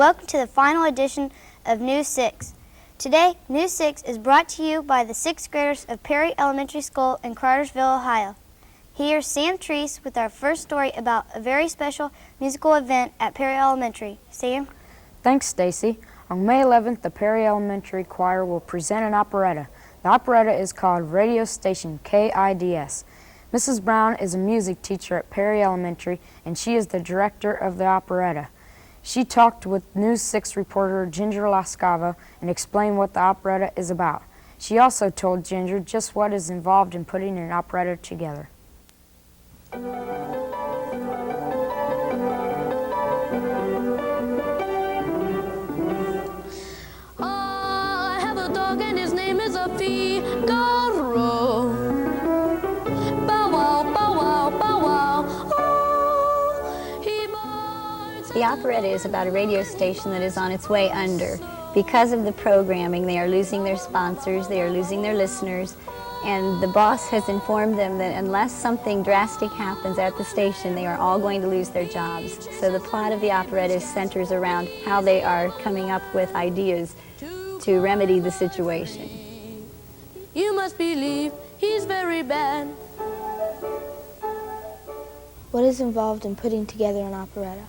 welcome to the final edition of News 6. Today, News 6 is brought to you by the 6th graders of Perry Elementary School in Cridersville, Ohio. Here's Sam Treese with our first story about a very special musical event at Perry Elementary. Sam? Thanks, Stacy. On May 11th, the Perry Elementary Choir will present an operetta. The operetta is called Radio Station KIDS. Mrs. Brown is a music teacher at Perry Elementary, and she is the director of the operetta. She talked with News 6 reporter Ginger Lascava and explained what the operetta is about. She also told Ginger just what is involved in putting an operetta together. I have a dog and his name is a Figaro. Bow wow, bow wow, bow wow. Oh, he barks. The operetta is about a radio station that is on its way under. Because of the programming, they are losing their sponsors, they are losing their listeners, and the boss has informed them that unless something drastic happens at the station, they are all going to lose their jobs. So the plot of the operetta centers around how they are coming up with ideas to remedy the situation. You must believe he's very bad. What is involved in putting together an operetta?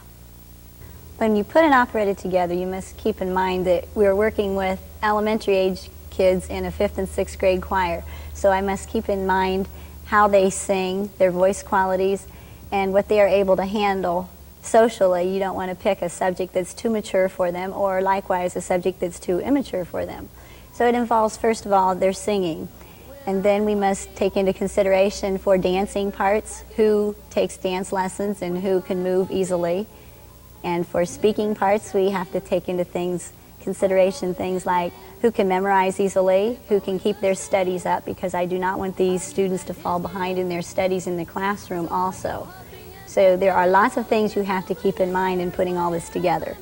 When you put an operetta together, you must keep in mind that we're working with elementary age kids in a 5th and 6th grade choir. So I must keep in mind how they sing, their voice qualities, and what they are able to handle socially. You don't want to pick a subject that's too mature for them, or likewise a subject that's too immature for them. So it involves, first of all, their singing. And then we must take into consideration for dancing parts, who takes dance lessons and who can move easily. And for speaking parts, we have to take into consideration things like who can memorize easily, who can keep their studies up, because I do not want these students to fall behind in their studies in the classroom also. So there are lots of things you have to keep in mind in putting all this together.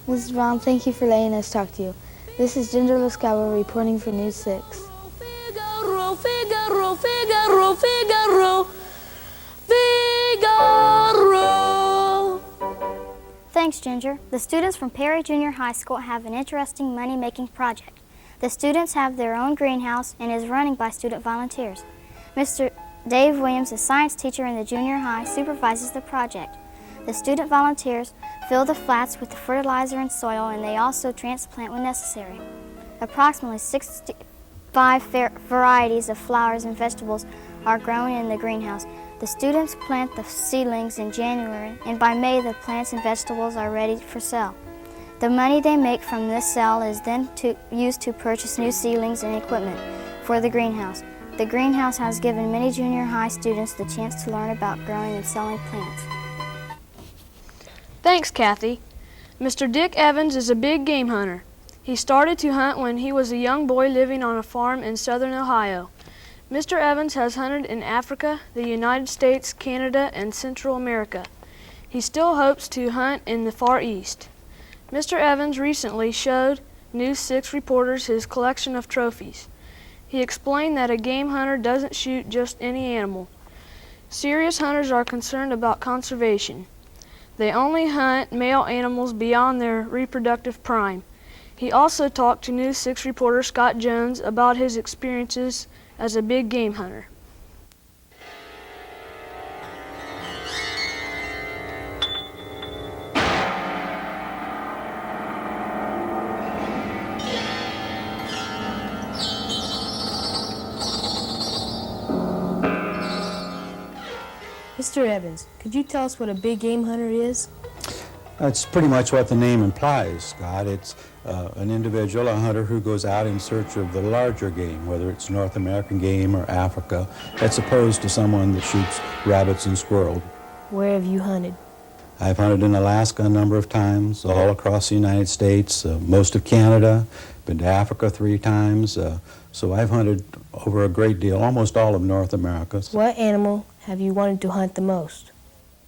Mrs. Brown, thank you for letting us talk to you. This is Ginger Lascava reporting for News 6. Figaro, Figaro, Figaro, Figaro, Figaro. Thanks, Ginger. The students from Perry Junior High School have an interesting money-making project. The students have their own greenhouse and is running by student volunteers. Mr. Dave Williams, a science teacher in the junior high, supervises the project. The student volunteers fill the flats with the fertilizer and soil, and they also transplant when necessary. Approximately 65 varieties of flowers and vegetables are grown in the greenhouse. The students plant the seedlings in January, and by May the plants and vegetables are ready for sale. The money they make from this sale is then used to purchase new seedlings and equipment for the greenhouse. The greenhouse has given many junior high students the chance to learn about growing and selling plants. Thanks, Kathy. Mr. Dick Evans is a big game hunter. He started to hunt when he was a young boy living on a farm in southern Ohio. Mr. Evans has hunted in Africa, the United States, Canada, and Central America. He still hopes to hunt in the Far East. Mr. Evans recently showed News 6 reporters his collection of trophies. He explained that a game hunter doesn't shoot just any animal. Serious hunters are concerned about conservation. They only hunt male animals beyond their reproductive prime. He also talked to News 6 reporter Scott Jones about his experiences as a big game hunter. Mr. Evans, could you tell us what a big game hunter is? That's pretty much what the name implies, Scott. It's an individual, a hunter, who goes out in search of the larger game, whether it's North American game or Africa, as opposed to someone that shoots rabbits and squirrels. Where have you hunted? I've hunted in Alaska a number of times, all across the United States, most of Canada, been to Africa 3 times, so I've hunted over a great deal, almost all of North America. What animal have you wanted to hunt the most?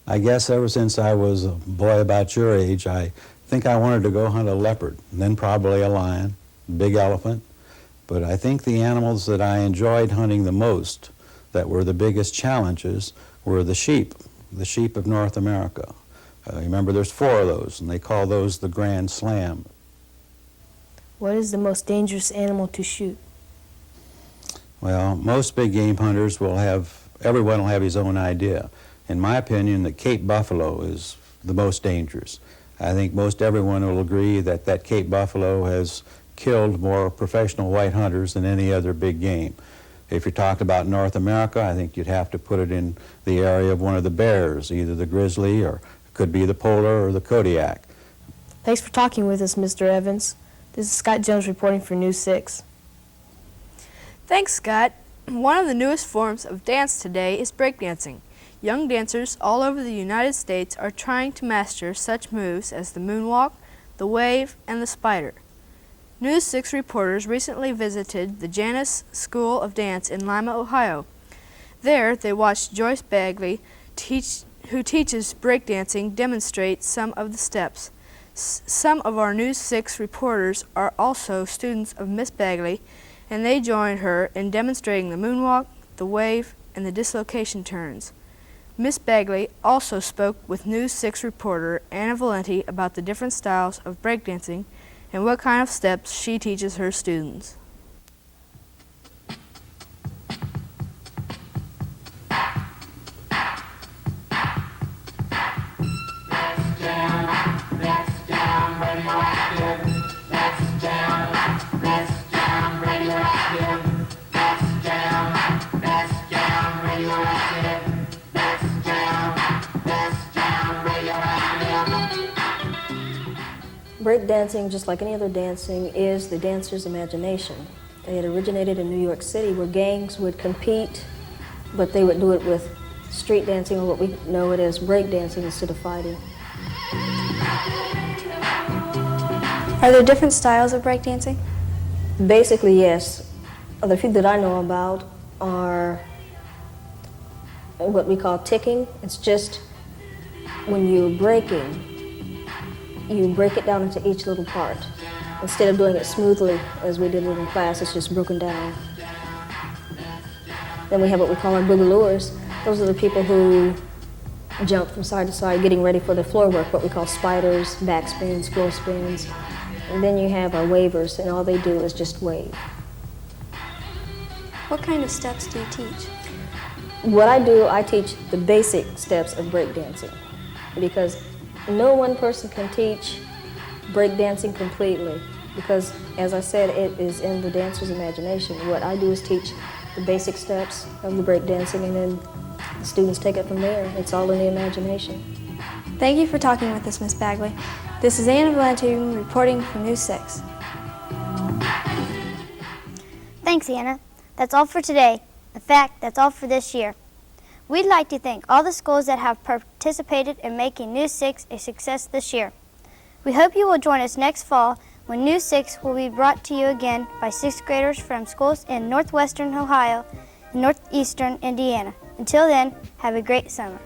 I guess ever since I was a boy about your age, I think I wanted to go hunt a leopard, and then probably a lion, a big elephant. But I think the animals that I enjoyed hunting the most, that were the biggest challenges, were the sheep of North America. Remember, there's 4 of those, and they call those the Grand Slam. What is the most dangerous animal to shoot? Well, most big game hunters everyone will have his own idea. In my opinion, the Cape buffalo is the most dangerous. I think most everyone will agree that that Cape buffalo has killed more professional white hunters than any other big game. If you're talking about North America, I think you'd have to put it in the area of one of the bears, either the grizzly or it could be the polar or the Kodiak. Thanks for talking with us, Mr. Evans. This is Scott Jones reporting for News 6. Thanks, Scott. One of the newest forms of dance today is breakdancing. Young dancers all over the United States are trying to master such moves as the moonwalk, the wave, and the spider. News 6 reporters recently visited the Janus School of Dance in Lima, Ohio. There, they watched Joyce Bagley, who teaches breakdancing, demonstrate some of the steps. Some of our News 6 reporters are also students of Miss Bagley, and they joined her in demonstrating the moonwalk, the wave, and the dislocation turns. Miss Bagley also spoke with News 6 reporter Anna Valenti about the different styles of breakdancing and what kind of steps she teaches her students. Breakdancing, just like any other dancing, is the dancer's imagination. It originated in New York City where gangs would compete, but they would do it with street dancing, or what we know it as breakdancing, instead of fighting. Are there different styles of breakdancing? Basically, yes. The few that I know about are what we call ticking. It's just when you're breaking, you break it down into each little part. Instead of doing it smoothly, as we did it in class, it's just broken down. Then we have what we call our boogalooers. Those are the people who jump from side to side, getting ready for the floor work, what we call spiders, back spins, floor spins. And then you have our wavers, and all they do is just wave. What kind of steps do you teach? What I do, I teach the basic steps of breakdancing, because no one person can teach breakdancing completely, because, as I said, it is in the dancer's imagination. What I do is teach the basic steps of the breakdancing, and then the students take it from there. It's all in the imagination. Thank you for talking with us, Miss Bagley. This is Anna Valenti reporting for News 6. Thanks, Anna. That's all for today. In fact, that's all for this year. We'd like to thank all the schools that have participated in making News 6 a success this year. We hope you will join us next fall when News 6 will be brought to you again by 6th graders from schools in northwestern Ohio and northeastern Indiana. Until then, have a great summer.